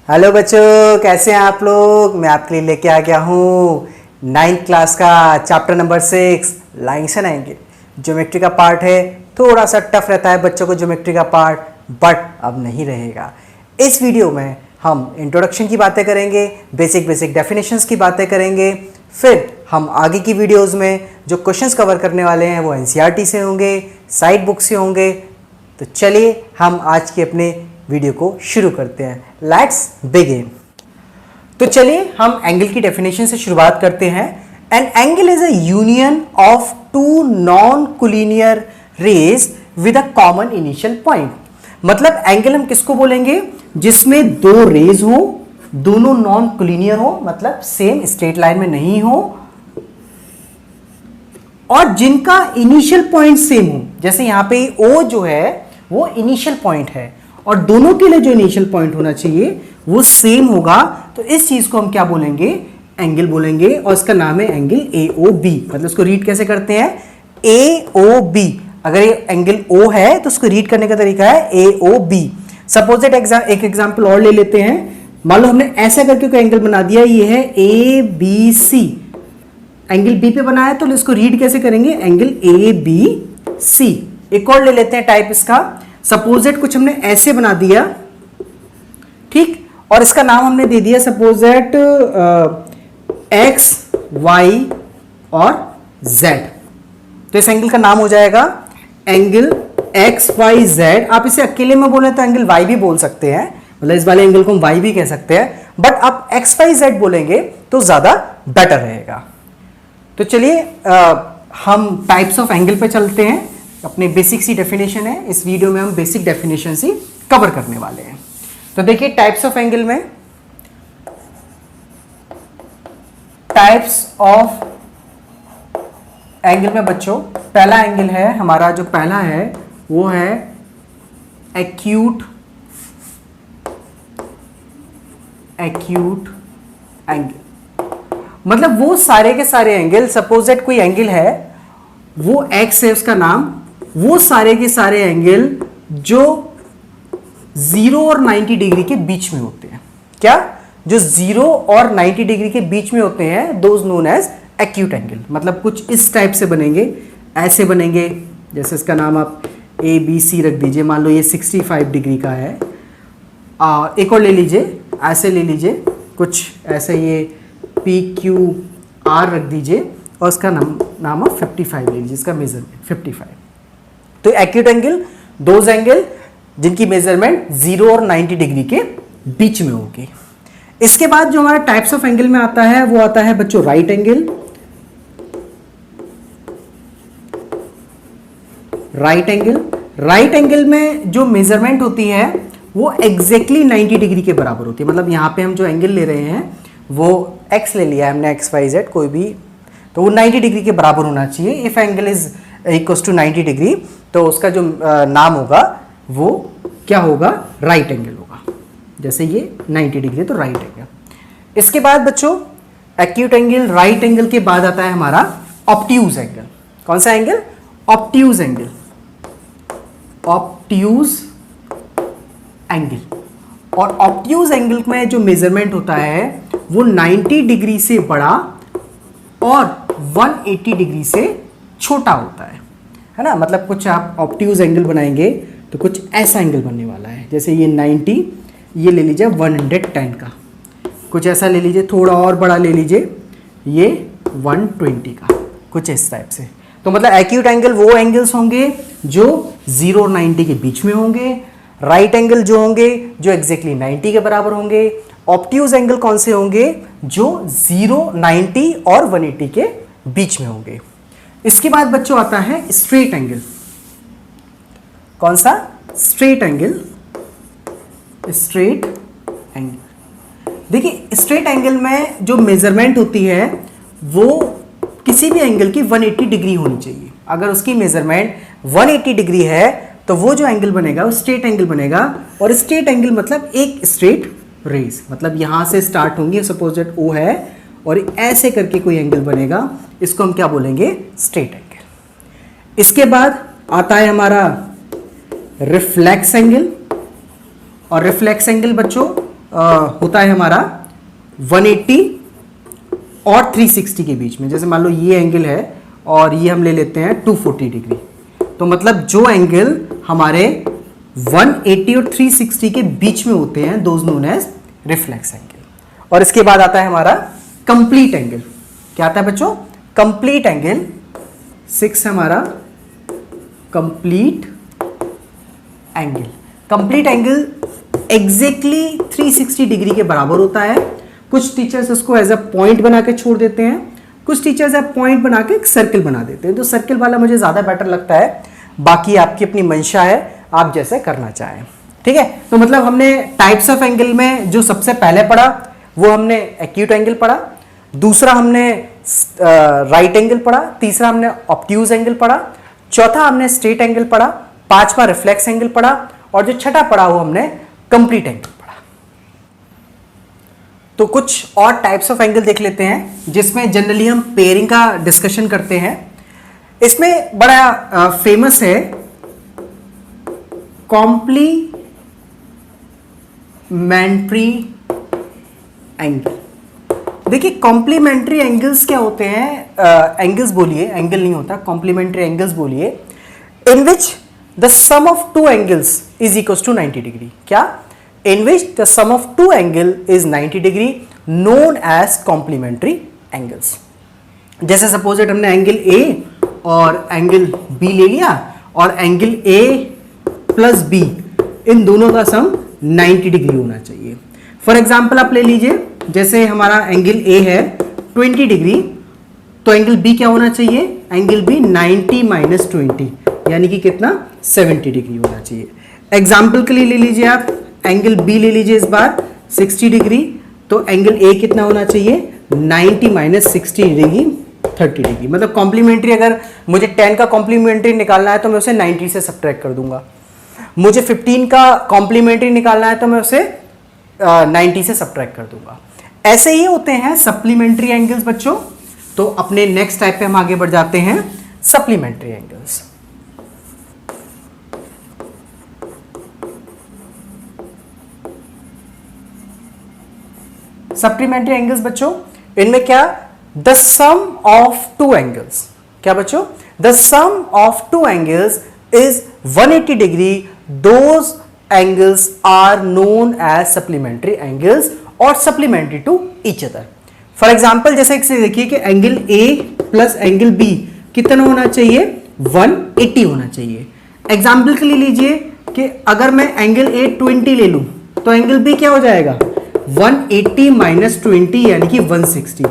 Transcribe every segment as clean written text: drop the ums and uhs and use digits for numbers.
Hello बच्चों, कैसे हैं आप लोग। मैं आपके लिए लेके आ गया हूँ 9th क्लास का chapter number 6 lines and angle. Geometry का पार्ट है, थोड़ा सा टफ रहता है बच्चों को ज्योमेट्री का पार्ट, बट अब नहीं रहेगा। इस वीडियो में हम इंट्रोडक्शन की बातें करेंगे, बेसिक डेफिनेशंस की बातें करेंगे। फिर हम आगे की वीडियोस में जो क्वेश्चंस कवर करने वाले हैं वो एनसीईआरटी से होंगे, साइड बुक से होंगे। तो चलिए हम आज के अपने वीडियो को शुरू करते हैं। Let's begin. तो चलिए हम एंगल की डेफिनेशन से शुरुआत करते हैं। An angle is a union of two non collinear rays with a common initial point. मतलब एंगल हम किसको बोलेंगे, जिसमें दो रेज हो, दोनों नॉन कोलिनियर हो, मतलब सेम स्ट्रेट लाइन में नहीं हो, और जिनका इनिशियल पॉइंट सेम हो। जैसे यहां पे ओ जो है वो इनिशियल पॉइंट है और दोनों के लिए जो इनिशियल पॉइंट होना चाहिए वो सेम होगा। तो इस चीज को हम क्या बोलेंगे, एंगल बोलेंगे, और इसका नाम है एंगल AOB। मतलब इसको रीड कैसे करते हैं, AOB। अगर ये एंगल O है तो उसको रीड करने का तरीका है AOB। सपोज एक एग्जांपल और ले लेते हैं। मान लो हमने ऐसा करके कोई एंगल बना दिया, ये है ABC, एंगल B पे बनाया, तो इसको रीड कैसे करेंगे, एंगल ABC। एक और ले लेते हैं टाइप इसका। सपोजेट कुछ हमने ऐसे बना दिया, ठीक, और इसका नाम हमने दे दिया सपोजेट X, Y और Z। तो इस एंगल का नाम हो जाएगा एंगल XYZ। आप इसे अकेले में बोले तो एंगल Y भी बोल सकते हैं, मतलब इस वाले एंगल को हम Y भी कह सकते हैं, बट आप XYZ बोलेंगे तो ज्यादा बेटर रहेगा। तो चलिए हम टाइप्स ऑफ एंगल पे चलते हैं। अपने बेसिक सी डेफिनेशन है, इस वीडियो में हम बेसिक डेफिनेशन ही कवर करने वाले हैं। तो देखिए टाइप्स ऑफ एंगल में, टाइप्स ऑफ एंगल में बच्चों पहला एंगल है हमारा, जो पहला है वो है एक्यूट एंगल। मतलब वो सारे के सारे एंगल, सपोज दैट कोई एंगल है वो एक्स है उसका नाम, वो सारे के सारे एंगल जो 0 और 90 डिग्री के बीच में होते हैं। क्या, जो 0 और 90 डिग्री के बीच में होते हैं, those known as acute angle. मतलब कुछ इस टाइप से बनेंगे, ऐसे बनेंगे, जैसे इसका नाम आप ABC रख दीजिए। मान लो ये 65 डिग्री का है। एक और ले लीजिए, ऐसे ले लीजिए कुछ ऐसे, ये PQR रख दीजिए और उसका नाम आप 55 ले लीजिए, इसका मेजरमेंट 55। तो एक्यूट एंगल दोज एंगल जिनकी मेजरमेंट 0 और 90 डिग्री के बीच में होगी। इसके बाद जो हमारा टाइप्स ऑफ एंगल में आता है वो आता है बच्चों राइट एंगल। राइट एंगल में जो मेजरमेंट होती है वो एग्जैक्टली 90 डिग्री के बराबर होती है। मतलब यहां पे हम जो एंगल ले रहे हैं वो x ले लिया हमने, XYZ कोई भी, तो वो 90 डिग्री के बराबर होना चाहिए। If angle is equals to 90 degree तो उसका जो नाम होगा वो क्या होगा, राइट एंगल होगा। जैसे ये 90 डिग्री तो राइट एंगल। इसके बाद बच्चों एक्यूट एंगल, राइट एंगल के बाद आता है हमारा ऑब्ट्यूज एंगल। कौन सा angle, obtuse angle. Obtuse angle, और ऑब्ट्यूज एंगल में जो मेजरमेंट होता है वो 90 डिग्री से बड़ा और 180 डिग्री से छोटा होता है ना। मतलब कुछ आप ऑब्ट्यूज एंगल बनाएंगे तो कुछ ऐसा एंगल बनने वाला है, जैसे ये 90, ये ले लीजिए 110 का, कुछ ऐसा ले लीजिए, थोड़ा और बड़ा ले लीजिए, ये 120 का, कुछ इस टाइप से। तो मतलब एक्यूट एंगल वो एंगल्स होंगे जो 0 और 90 के बीच में होंगे। राइट एंगल जो होंगे जो एग्जैक्टली 90 के बराबर होंगे। ऑब्ट्यूज एंगल कौन से होंगे, जो 0, 90 और 180 के बीच में होंगे। इसके बाद बच्चों आता है स्ट्रेट एंगल। कौन सा, स्ट्रेट एंगल। स्ट्रेट एंगल, देखिए स्ट्रेट एंगल में जो मेजरमेंट होती है वो किसी भी एंगल की 180 डिग्री होनी चाहिए। अगर उसकी मेजरमेंट 180 डिग्री है तो वो जो एंगल बनेगा वो स्ट्रेट एंगल बनेगा। और स्ट्रेट एंगल मतलब एक स्ट्रेट रेज, मतलब यहां से स्टार्ट होंगी, सपोज दैट O है और ऐसे करके कोई एंगल बनेगा, इसको हम क्या बोलेंगे, स्ट्रेट एंगल। इसके बाद आता है हमारा रिफ्लेक्स एंगल। और रिफ्लेक्स एंगल बच्चों होता है हमारा 180 और 360 के बीच में। जैसे मान लो ये एंगल है और ये हम ले लेते हैं 240 डिग्री, तो मतलब जो एंगल हमारे 180 और 360 के बीच में होते हैं those known as reflex angle. और इसके बाद आता है हमारा कंप्लीट एंगल। क्या आता है बच्चों? कंप्लीट एंगल 6 है हमारा complete angle. Complete angle exactly 360 degree के बराबर होता है। कुछ टीचर्स उसको एज अ पॉइंट बना के छोड़ देते हैं, कुछ टीचर्स एज पॉइंट बना के एक सर्कल बना देते हैं। तो सर्कल वाला मुझे ज्यादा बेटर लगता है, बाकी आपकी अपनी मंशा है, आप जैसे करना चाहें। ठीक है, तो मतलब हमने टाइप्स ऑफ एंगल में जो सबसे पहले पढ़ा वो हमने एक्यूट एंगल पढ़ा, दूसरा हमने राइट एंगल पढ़ा, तीसरा हमने ऑब्ट्यूज एंगल पढ़ा, चौथा हमने स्ट्रेट एंगल पढ़ा, पांचवा रिफ्लेक्स एंगल पढ़ा, और जो छठा पढ़ा वो हमने कंप्लीट एंगल पढ़ा। तो कुछ और टाइप्स ऑफ एंगल देख लेते हैं जिसमें जनरली हम पेयरिंग का डिस्कशन करते हैं। इसमें बड़ा फेमस है कॉम्प्लीमेंट्री एंगल। देखिए कॉम्प्लीमेंट्री एंगल्स क्या होते हैं? एंगल्स बोलिए, एंगल नहीं होता, कॉम्प्लीमेंट्री एंगल्स बोलिए, in which the sum of two angles is equal to 90 degree. क्या? In which the sum of two angle is 90 degree, known as complementary angles. जैसे सपोज इट हमने एंगल ए और angle B ले लिया, और angle A plus B इन दोनों का सम 90 डिग्री होना चाहिए। फॉर एग्जाम्पल आप ले लीजिए, जैसे हमारा एंगल ए है 20 डिग्री, तो एंगल बी क्या होना चाहिए? एंगल बी 90 माइनस 20 यानी कि कितना? 70 डिग्री होना चाहिए। एग्जाम्पल के लिए ले लीजिए आप, एंगल बी ले लीजिए इस बार 60 डिग्री, तो एंगल ए कितना होना चाहिए? 90 माइनस 60 डिग्री 30 डिग्री। मतलब कॉम्प्लीमेंट्री, अगर मुझे 10 का कॉम्प्लीमेंट्री निकालना है तो मैं उसे 90 से सब्ट्रैक्ट कर दूंगा। मुझे 15 का कॉम्प्लीमेंट्री निकालना है तो मैं उसे 90 से सब्ट्रैक्ट कर दूंगा। ऐसे ही होते हैं सप्लीमेंट्री एंगल्स बच्चों। तो अपने नेक्स्ट टाइप पे हम आगे बढ़ जाते हैं, सप्लीमेंट्री एंगल्स। सप्लीमेंट्री एंगल्स बच्चों, इनमें क्या? The sum of two angles. क्या बच्चों? The sum of two angles is 180 degree, those angles are known as supplementary angles और supplementary to each other. For example जैसे देखिए कि angle A plus angle B कितना होना चाहिए? 180 होना चाहिए। एग्जाम्पल के लिए लीजिए कि अगर मैं एंगल ए 20 ले लूं तो एंगल बी क्या हो जाएगा? 180 माइनस 20 यानी कि 160,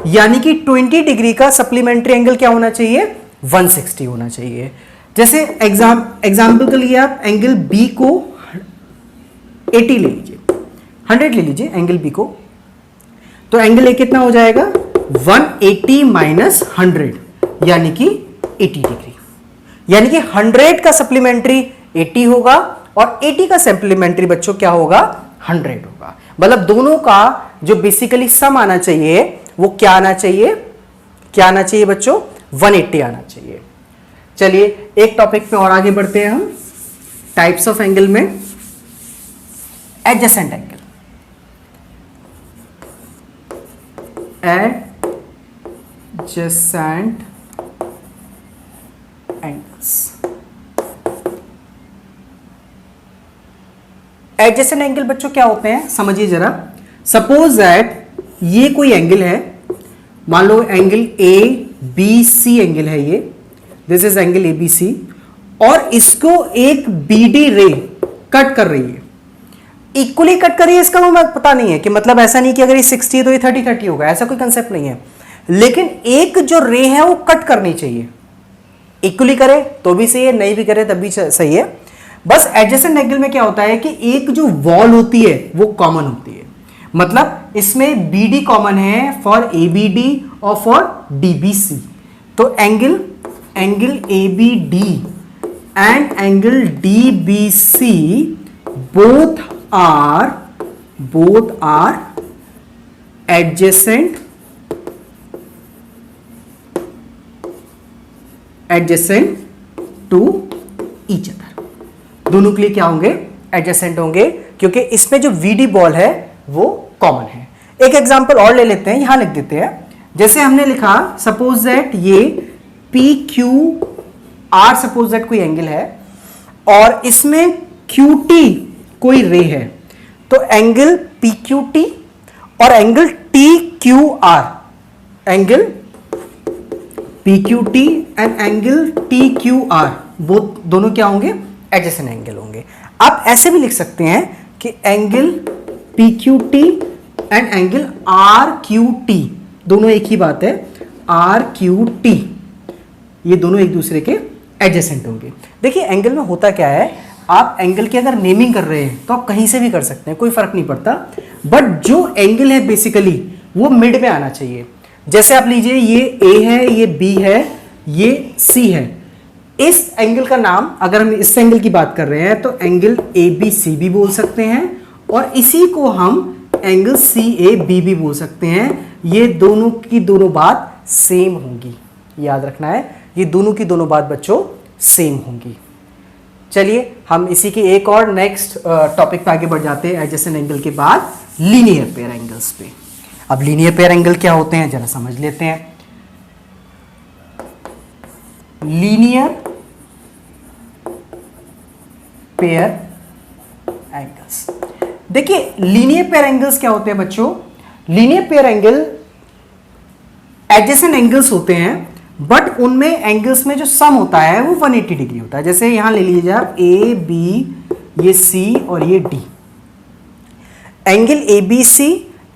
यानी कि 20 डिग्री का सप्लीमेंट्री एंगल क्या होना चाहिए? 160 होना चाहिए। जैसे एग्जाम्पल के लिए आप एंगल बी को 80 ले लीजिए, 100 ले लीजिए एंगल बी को, तो एंगल ए कितना हो जाएगा? 180 माइनस 100 यानी कि 80 डिग्री। यानी कि 100 का सप्लीमेंट्री 80 होगा और 80 का सप्लीमेंट्री बच्चों क्या होगा? 100 होगा। मतलब दोनों का जो बेसिकली सम आना चाहिए वो क्या आना चाहिए? क्या आना चाहिए बच्चों? 180 आना चाहिए। चलिए एक टॉपिक पे और आगे बढ़ते हैं हम, टाइप्स ऑफ एंगल में adjacent angle. Adjacent angles. Adjacent angle बच्चों क्या होते हैं समझिए जरा। सपोज दैट ये कोई एंगल है, मान लो angle A B C angle है ये, this is angle A B C, और इसको एक बीडी रे कट कर रही है, इक्वली कट कर रही है। इसका मतलब पता नहीं है कि मतलब ऐसा नहीं कि अगर ये 60 है तो ये 30-30 होगा, ऐसा कोई कंसेप्ट नहीं है। लेकिन एक जो रे है वो कट करनी चाहिए, इक्वली करे तो भी सही है, नहीं भी करे तब भी सही है। बस एडजेसेंट एंगल में क्या होता है कि एक जो वॉल होती है वो कॉमन होती है, मतलब इसमें बीडी कॉमन है फॉर एबीडी और फॉर डीबीसी। तो angle ABD and angle DBC both are adjacent to each other। दोनों के लिए क्या होंगे? एडजेसेंट होंगे, क्योंकि इसमें जो वीडी बॉल है वो कॉमन है। एक एग्जांपल और ले लेते हैं, यहां लिख देते हैं। जैसे हमने लिखा सपोज दैट ये P Q R suppose that कोई एंगल है और इसमें क्यू टी कोई रे है, तो एंगल पी क्यू टी और angle T Q R, angle P Q T and angle T Q R वो दोनों क्या होंगे? एडजेसेंट एंगल होंगे। आप ऐसे भी लिख सकते हैं कि angle P Q T and angle R Q T, दोनों एक ही बात है, आर क्यू टी, ये दोनों एक दूसरे के एडजेसेंट होंगे। देखिए एंगल में होता क्या है, आप एंगल की अगर नेमिंग कर रहे हैं तो आप कहीं से भी कर सकते हैं, कोई फर्क नहीं पड़ता, बट जो एंगल है बेसिकली वो मिड में आना चाहिए। जैसे आप लीजिए ये ए है, ये बी है, ये सी है, इस एंगल का नाम, अगर हम इस एंगल की बात कर रहे हैं तो एंगल ए बी सी भी बोल सकते हैं और इसी को हम एंगल सी ए बी भी बोल सकते हैं। ये दोनों की दोनों बात सेम होंगी, याद रखना है, ये दोनों की दोनों बात बच्चों सेम होंगी। चलिए हम इसी के एक और नेक्स्ट टॉपिक पे आगे बढ़ जाते हैं, एडजेसेंट एंगल के बाद लीनियर पेयर एंगल्स पे। अब लीनियर पेयर एंगल क्या होते हैं जरा समझ लेते हैं। लीनियर पेयर एंगल्स, देखिए लीनियर पेयर एंगल्स क्या होते हैं बच्चों? Linear pair angle adjacent angles होते हैं, बट उनमें एंगल्स में जो सम होता है वो 180 डिग्री होता है। जैसे यहां ले लीजिए आप ए बी, ये सी और ये D, angle A B C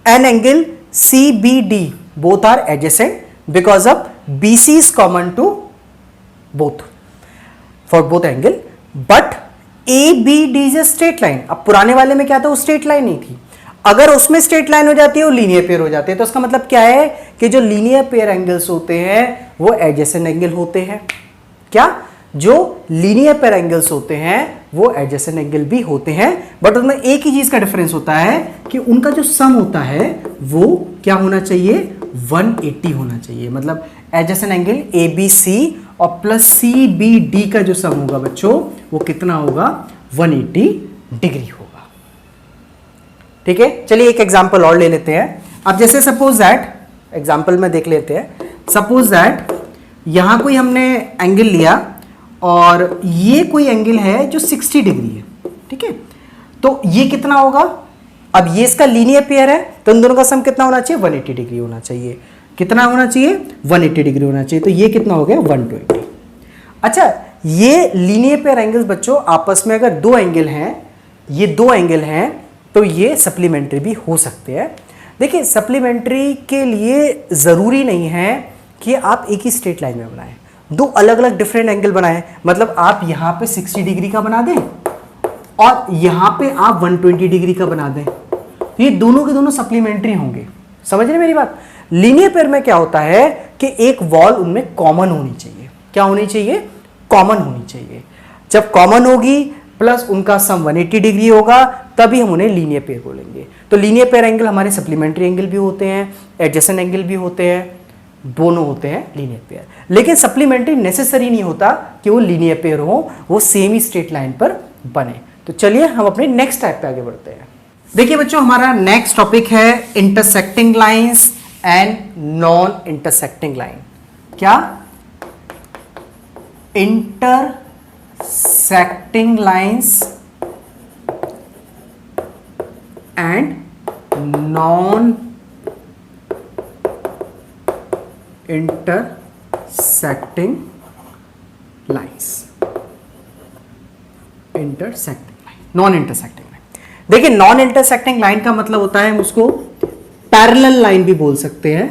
and angle C B D both are adjacent because of B C is common to both for both angle, but A B D is a straight line. अब पुराने वाले में क्या था, वो straight line नहीं थी, अगर उसमें स्ट्रेट लाइन हो जाती है वो लीनियर पेयर हो जाते हैं। तो उसका मतलब क्या है कि जो लीनियर पेयर एंगल्स होते हैं वो एडजेसेंट एंगल होते हैं। क्या? जो लीनियर पेयर एंगल्स होते हैं वो एडजेसेंट एंगल भी होते हैं, बट उसमें एक ही चीज का डिफरेंस होता है कि उनका जो सम होता है वो क्या होना चाहिए? 180 होना चाहिए। मतलब adjacent angle A B C और प्लस सी बी डी का जो सम होगा बच्चों वो कितना होगा? 180 डिग्री होगा। ठीक है, चलिए एक एग्जांपल और ले लेते हैं। अब जैसे सपोज दैट, एग्जांपल में देख लेते हैं, सपोज दैट यहां कोई हमने एंगल लिया और ये कोई एंगल है जो 60 डिग्री है। ठीक है, तो ये कितना होगा? अब ये इसका लीनियर पेयर है तो इन दोनों का सम कितना होना चाहिए? 180 डिग्री होना चाहिए। कितना होना चाहिए? 180 डिग्री होना चाहिए। तो ये कितना हो गया? 120। अच्छा, ये लीनियर पेयर एंगल्स बच्चों आपस में अगर दो एंगल हैं, ये दो एंगल हैं, तो ये सप्लीमेंट्री भी हो सकते हैं। देखिए सप्लीमेंट्री के लिए जरूरी नहीं है कि आप एक ही स्ट्रेट लाइन में बनाएं, दो अलग अलग डिफरेंट एंगल बनाएं। मतलब आप यहां पे 60 डिग्री का बना दें और यहां पे आप 120 डिग्री का बना दें, तो ये दोनों के दोनों सप्लीमेंट्री होंगे। समझ रहे मेरी बात? लीनियर पेयर में क्या होता है कि एक वॉल उनमें कॉमन होनी चाहिए। क्या होनी चाहिए? कॉमन होनी चाहिए। जब कॉमन होगी प्लस उनका सम 180 डिग्री होगा तभी हम उन्हें लीनियर पेयर बोलेंगे। तो लीनियर पेयर एंगल हमारे सप्लीमेंट्री एंगल भी होते हैं, एडजेसेंट एंगल भी होते हैं, दोनों होते हैं लीनियर पेयर। लेकिन सप्लीमेंट्री नेसेसरी नहीं होता कि वो लीनियर पेयर हो, वो सेम ही स्ट्रेट लाइन पर बने। तो चलिए हम अपने नेक्स्ट टाइप पे आगे बढ़ते हैं। देखिए बच्चों, हमारा नेक्स्ट टॉपिक है intersecting lines and non intersecting line. क्या? Intersecting lines and non intersecting lines. Intersecting line, non intersecting line. देखिए नॉन इंटरसेक्टिंग लाइन का मतलब होता है, हम उसको पैरेलल लाइन भी बोल सकते हैं।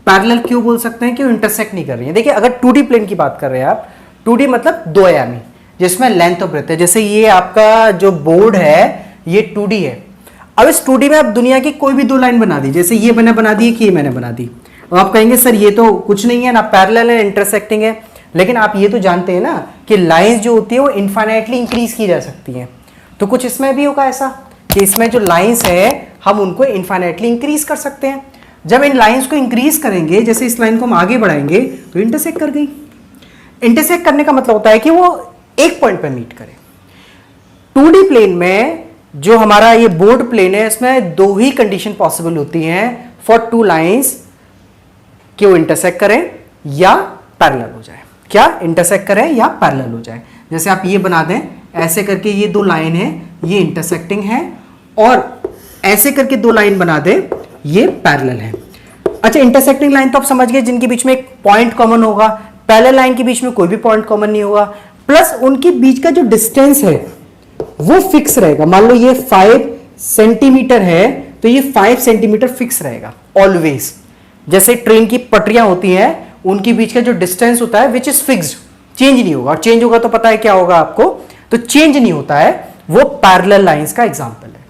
पैरेलल क्यों बोल सकते हैं? क्यों? इंटरसेक्ट नहीं कर रही है। देखिए अगर 2D प्लेन की बात कर रहे हैं आप, 2D मतलब दो आयामी, जिसमें लेंथ और ब्रेथ है। जैसे ये आपका जो बोर्ड है ये 2D है। अब इस 2D में आप दुनिया की कोई भी दो लाइन बना दी, जैसे ये मैंने बना दी कि ये मैंने बना दी, और आप कहेंगे सर ये तो कुछ नहीं है ना, पैरेलल है, इंटरसेक्टिंग है। लेकिन आप ये तो जानते हैं ना कि लाइंस जो होती है वो इनफाइनाइटली इंक्रीज की जा सकती हैं। तो कुछ इसमें भी होगा ऐसा कि इसमें जो लाइंस है हम उनको इनफाइनाइटली इंक्रीज कर सकते हैं। जब इन लाइंस को इंक्रीज करेंगे, जैसे इस लाइन को हम आगे बढ़ाएंगे तो इंटरसेक्ट कर गई। इंटरसेक्ट करने का मतलब होता है कि वो एक पॉइंट पर मीट करे। 2D प्लेन में जो हमारा ये बोर्ड प्लेन है इसमें दो ही कंडीशन पॉसिबल होती हैं फॉर टू लाइंस कि वो इंटरसेक्ट करें या पैरेलल हो जाए। क्या इंटरसेक्ट करें या पैरेलल हो जाए। जैसे आप ये बना दें, ऐसे करके ये दो लाइन है, ये इंटरसेक्टिंग है, और ऐसे करके दो लाइन बना दें, ये पैरेलल है। अच्छा, इंटरसेक्टिंग लाइन तो आप समझ गए, जिनके बीच में एक पॉइंट कॉमन होगा। पैरेलल लाइन के बीच में कोई भी पॉइंट कॉमन नहीं होगा, प्लस उनके बीच का जो डिस्टेंस है वो फिक्स रहेगा। मान लो ये 5 सेंटीमीटर है तो ये 5 सेंटीमीटर फिक्स रहेगा ऑलवेज। जैसे ट्रेन की पटरियां होती हैं, उनके बीच का जो डिस्टेंस होता है विच इज फिक्स्ड, चेंज नहीं होगा। और चेंज होगा तो पता है क्या होगा आपको, तो चेंज नहीं होता है, वो पैरेलल लाइंस का एग्जांपल है।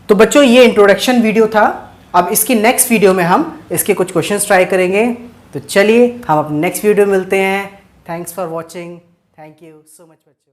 तो बच्चों ये इंट्रोडक्शन वीडियो था। अब इसकी नेक्स्ट वीडियो में हम इसके कुछ क्वेश्चंस ट्राई करेंगे। तो चलिए हम अब नेक्स्ट वीडियो में मिलते हैं। Thanks for watching. Thank you so much बच्चों।